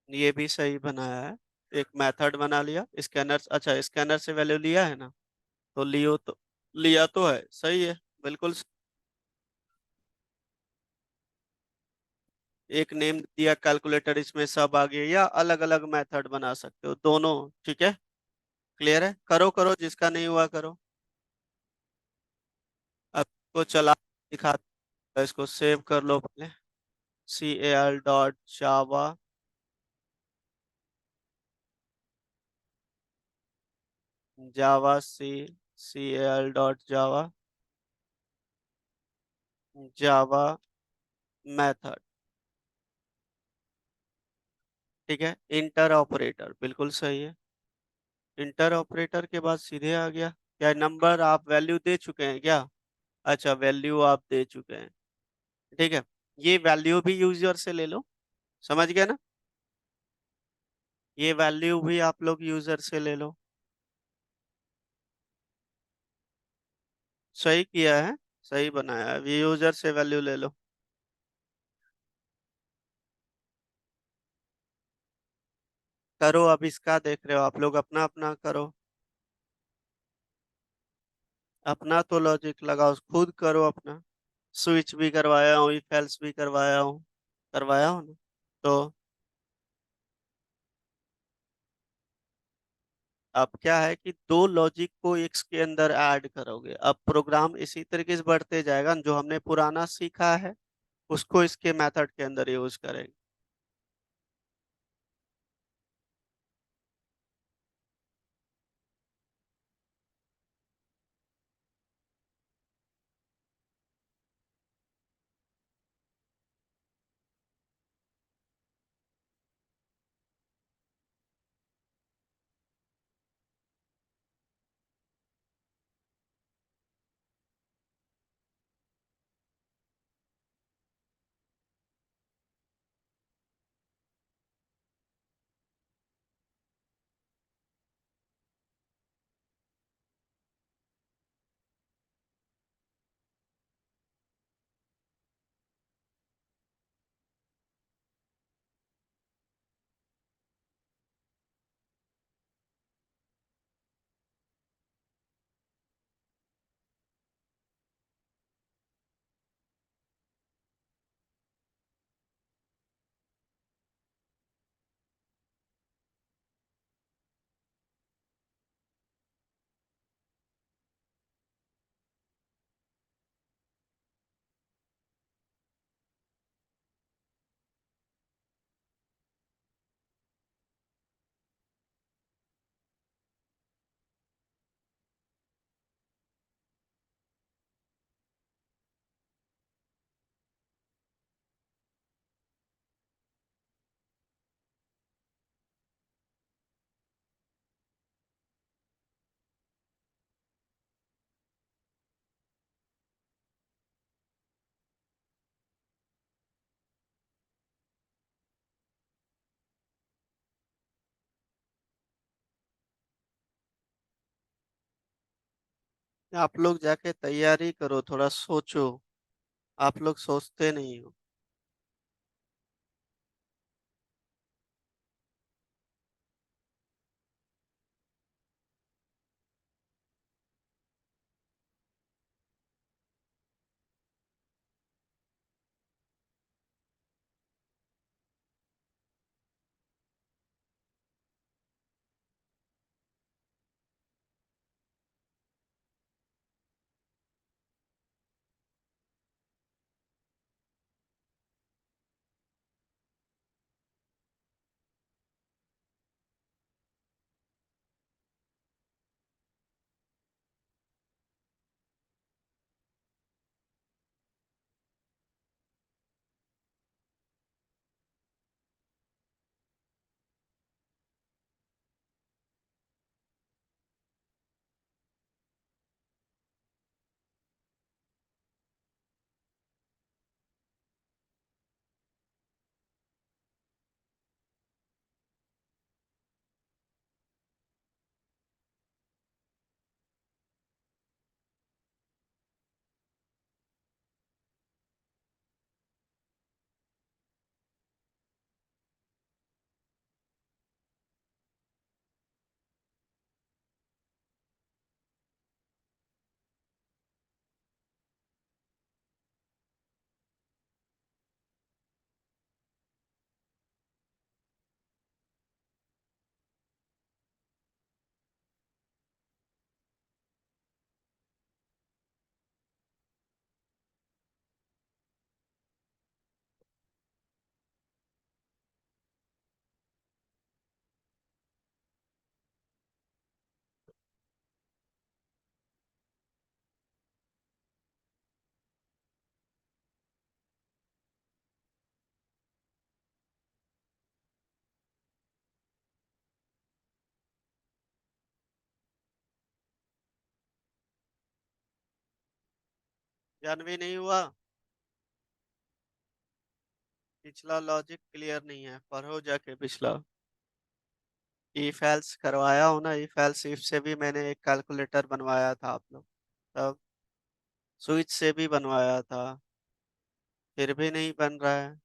A: ये भी सही बनाया है। एक मेथड बना लिया स्कैनर। अच्छा, स्कैनर से वैल्यू लिया है ना, तो लियो तो, लिया तो है, सही है। बिल्कुल एक नेम दिया कैलकुलेटर, इसमें सब आ गया, या अलग अलग मेथड बना सकते हो दोनों। ठीक है, क्लियर है। करो करो, जिसका नहीं हुआ करो। अब को चला दिखा, इसको सेव कर लो पहले। cal.java, java c, cal.java, java method. ठीक है, इंटर ऑपरेटर बिल्कुल सही है। इंटर ऑपरेटर के बाद सीधे आ गया, क्या नंबर आप वैल्यू दे चुके हैं क्या? अच्छा, वैल्यू आप दे चुके हैं। ठीक है, ये वैल्यू भी यूजर से ले लो, समझ गए ना? ये वैल्यू भी आप लोग यूजर से ले लो। सही किया है, सही बनाया है, ये यूजर से वैल्यू ले लो। करो, अब इसका देख रहे हो आप लोग, अपना अपना करो। अपना तो लॉजिक लगाओ, खुद करो अपना। स्विच भी करवाया हूँ, इफ एल्स भी करवाया हूँ, करवाया हूँ ना? तो अब क्या है कि दो लॉजिक को एक के अंदर ऐड करोगे, अब प्रोग्राम इसी तरीके से बढ़ते जाएगा, जो हमने पुराना सीखा है उसको इसके मेथड के अंदर यूज करेंगे। आप लोग जाके तैयारी करो, थोड़ा सोचो, आप लोग सोचते नहीं हो। जानवी नहीं हुआ? पिछला लॉजिक क्लियर नहीं है, पढ़ो जाके पिछला। इफ एल्स करवाया हो ना, इफ एल्स इफ से भी मैंने एक कैलकुलेटर बनवाया था आप लोग, तब स्विच से भी बनवाया था, फिर भी नहीं बन रहा है।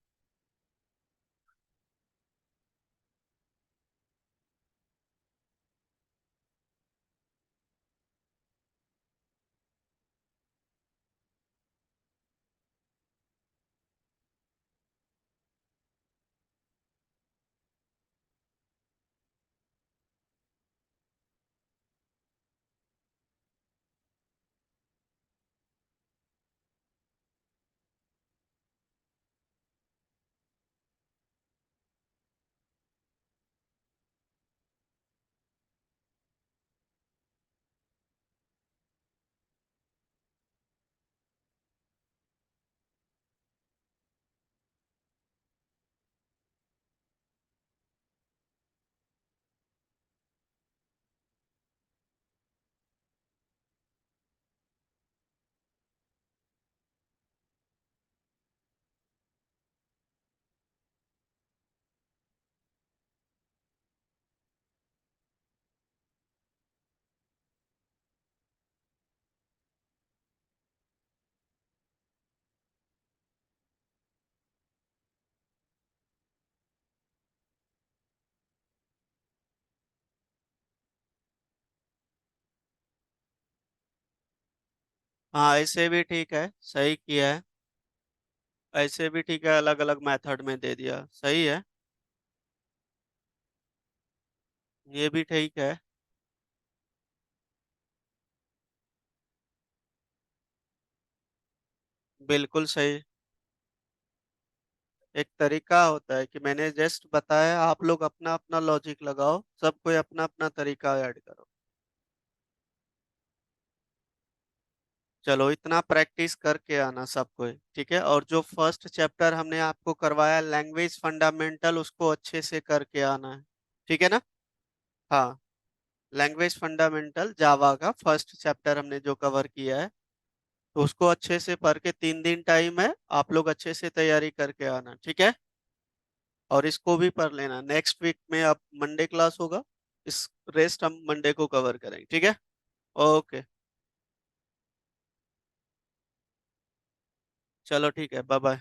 A: हाँ, ऐसे भी ठीक है, सही किया है। ऐसे भी ठीक है, अलग अलग मेथड में दे दिया, सही है। ये भी ठीक है। बिल्कुल सही। एक तरीका होता है कि मैंने जस्ट बताया, आप लोग अपना अपना लॉजिक लगाओ, सब कोई अपना अपना तरीका ऐड करो। चलो, इतना प्रैक्टिस करके आना सब कोई, ठीक है। और जो फर्स्ट चैप्टर हमने आपको करवाया लैंग्वेज फंडामेंटल, उसको अच्छे से करके आना है, ठीक है ना। हाँ, लैंग्वेज फंडामेंटल जावा का फर्स्ट चैप्टर हमने जो कवर किया है, तो उसको अच्छे से पढ़ के 3 दिन टाइम है, आप लोग अच्छे से तैयारी करके आना, ठीक है। और इसको भी पढ़ लेना, नेक्स्ट वीक में अब मंडे क्लास होगा, इस रेस्ट हम मंडे को कवर करेंगे, ठीक है। ओके, चलो ठीक है, बाय बाय।